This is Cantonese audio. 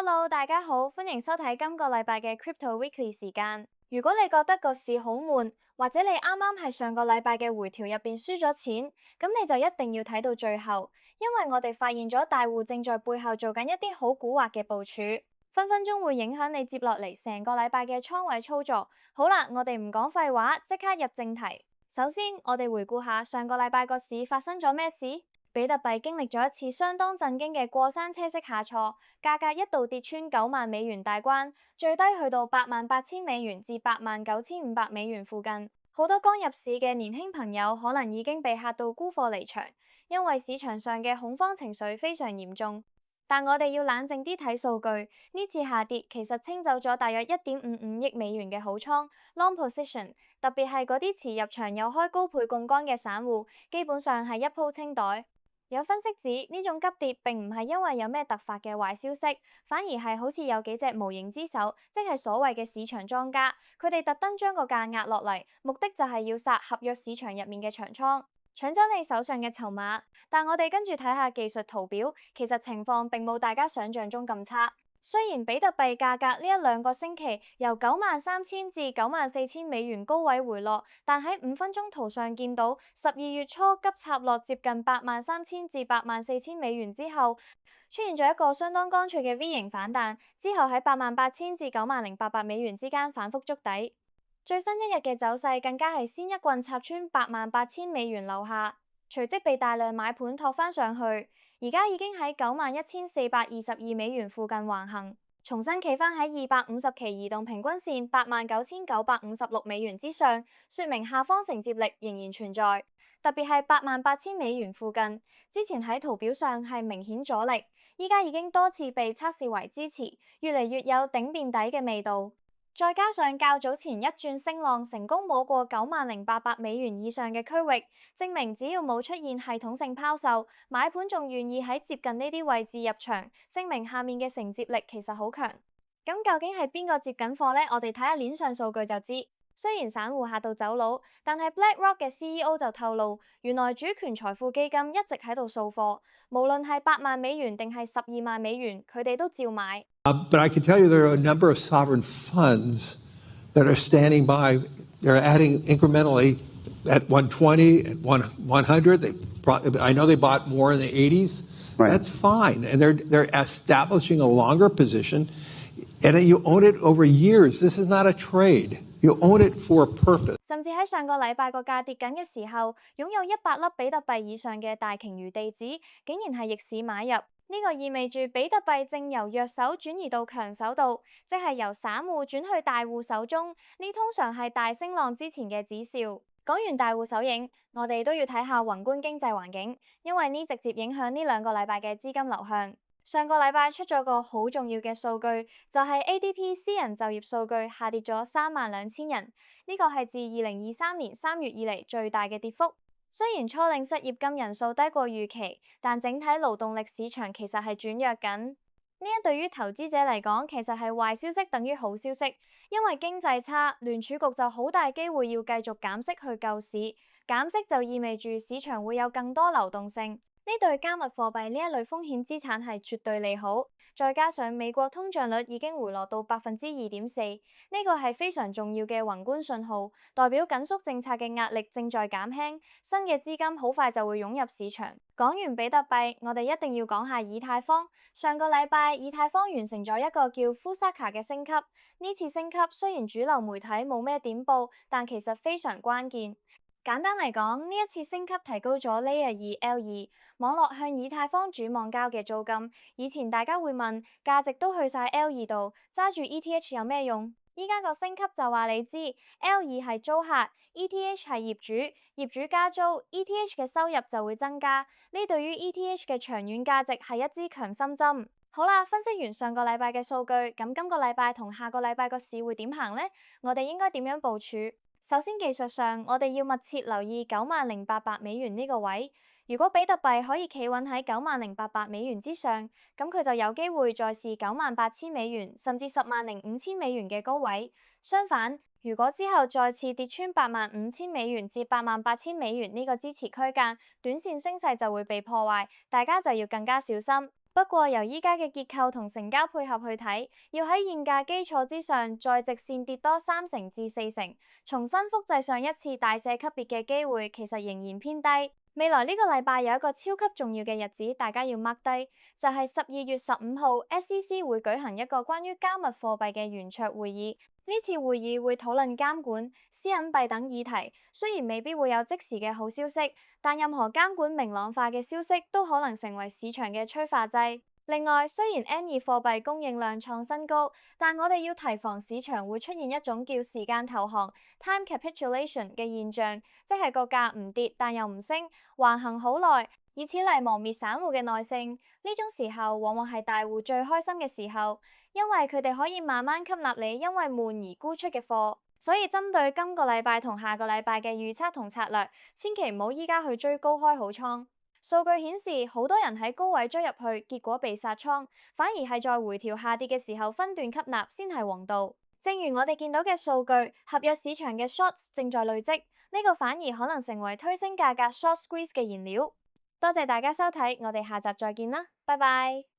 Hello，大家好，歡迎收睇今個禮拜嘅 Crypto Weekly 時間。如果你覺得個市好悶，或者你啱啱係上個禮拜嘅回調入邊輸咗錢，咁你就一定要睇到最後，因為我哋發現咗大戶正在背後做緊一啲好蠱惑嘅部署，分分鐘會影響你接落嚟成個禮拜嘅倉位操作。好啦，我哋唔講廢話，即刻入正題。首先，我哋回顧下上個禮拜個市發生咗咩事。比特幣經歷咗一次相當震驚嘅過山車式下挫，價格一度跌穿$90,000大關，最低去到$88,000至$89,500附近。好多剛入市嘅年輕朋友可能已經被嚇到沽貨離場，因為市場上嘅恐慌情緒非常嚴重。但我哋要冷靜啲睇數據，呢次下跌其實清走咗大約$1.55億嘅好倉 long position， 特別係嗰啲持入場又開高倍槓桿嘅散戶，基本上係一鋪清袋。有分析指呢種急跌並唔係因為有咩突發嘅壞消息，反而係好似有幾隻無形之手，即係所謂嘅市場莊家，佢哋特登將個價壓落嚟，目的就係要殺合約市場入面嘅長倉，搶走你手上嘅籌碼。但我哋跟住睇下技術圖表，其實情況並冇大家想象中咁差。雖然比特幣價格呢一兩個星期由93,000至94,000高位回落，但喺5分鐘圖上見到12月初急插落接近83,000至84,000之後，出現咗一個相當乾脆嘅 V 型反彈，之後喺88,000至90,800之間反覆築底。最新一日嘅走勢更加係先一棍插穿88,000樓下，隨即被大量買盤托翻上去。而家已經喺91,422附近橫行，重新企返喺250期移動平均線89,956之上，說明下方承接力仍然存在。特別係88,000附近，之前喺圖表上係明顯阻力，依家已經多次被測試為支持，越嚟越有頂遍底嘅味道。再加上較早前一轉升浪成功摸過$90,800以上嘅區域，證明只要冇出現系統性拋售，買盤仲願意喺接近呢啲位置入場，證明下面嘅承接力其實好強。咁究竟係邊個接緊貨呢？我哋睇下鏈上數據就知。雖然散戶嚇到走佬，但係 BlackRock 嘅 CEO 就透露，原來主權財富基金一直喺度掃貨，無論係$80,000定係$120,000，佢哋都照買。But I can tell you there are a number of sovereign funds that are standing by. They're adding incrementally at 120, at 100. I know they bought more in the 80s. Right. That's fine. And they're establishing a longer position. And you own it over years. This is not a trade. You own it for a purpose. 甚至喺上個禮拜個價跌緊嘅時候，擁有100粒比特幣以上嘅大鯨魚地址，竟然係逆市買入。呢個意味住比特幣正由弱手轉移到強手度，即係由散戶轉去大戶手中。呢通常係大升浪之前嘅指兆。講完大戶手影，我哋都要睇下宏觀經濟環境，因為呢直接影響呢2個禮拜嘅資金流向。上個禮拜出咗個好重要嘅數據，就係 ADP 私人就業數據下跌咗32,000人，呢個係自2023年3月以嚟最大嘅跌幅。雖然初領失業金人數低過預期，但整體勞動力市場其實係轉弱緊。呢一對於投資者嚟講，其實係壞消息等於好消息，因為經濟差，聯儲局就好大機會要繼續減息去救市，減息就意味住市場會有更多流動性。呢對加密貨幣呢一類風險資產係絕對利好，再加上美國通脹率已經回落到2.4%，呢個係非常重要嘅宏觀信號，代表緊縮政策嘅壓力正在減輕，新嘅資金好快就會湧入市場。講完比特幣，我哋一定要講下以太坊。上個禮拜，以太坊完成咗一個叫 Fusaka 嘅升級，呢次升級雖然主流媒體冇咩點報，但其實非常關鍵。簡單嚟講，呢一次升級提高咗 Layer 2 L2 網絡向以太坊主網交嘅租金。以前大家會問，價值都去晒 L2 度，揸住 ETH 有咩用？依家個升級就話你知 ，L2 係租客 ，ETH 係業主，業主加租 ，ETH 嘅收入就會增加。呢對於 ETH 嘅長遠價值係一支強心針。好啦，分析完上個禮拜嘅數據，咁今個禮拜同下個禮拜個市會點行呢？我哋應該點樣部署？首先技術上，我哋要密切留意$90,800呢個位。如果比特幣可以企穩喺$90,800之上，咁佢就有機會再試$98,000，甚至$105,000嘅高位。相反，如果之後再次跌穿$85,000至$88,000呢個支持區間，短線升勢就會被破壞，大家就要更加小心。不過由依家嘅結構同成交配合去睇，要喺現價基礎之上再直線跌多3成至4成，重新複製上一次大瀉級別嘅機會其實仍然偏低。未來呢個禮拜有一個超級重要嘅日子，大家要 mark 低，就係12月15號 SEC 會舉行一個關於加密貨幣嘅圓桌會議。呢次會議會討論監管、私隱幣等議題，雖然未必會有即時嘅好消息，但任何監管明朗化嘅消息都可能成為市場嘅催化劑。另外，雖然 N2 貨幣供應量創新高，但我哋要提防市場會出現一種叫時間投降 （time capitulation） 嘅現象，即係個價唔跌但又唔升，橫行好耐，以此嚟磨滅散戶嘅耐性。呢種時候往往係大戶最開心嘅時候，因為佢哋可以慢慢吸納你因為悶而沽出嘅貨。所以針對今個禮拜同下個禮拜嘅預測同策略，千祈唔好依家去追高開好倉。數據顯示，好多人喺高位追入去，結果被殺倉，反而係在回調下跌嘅時候分段吸納先係王道。正如我哋見到嘅數據，合約市場嘅 shorts 正在累積，呢個反而可能成為推升價格 short squeeze 嘅燃料。多謝大家收睇，我哋下集再見啦，拜拜。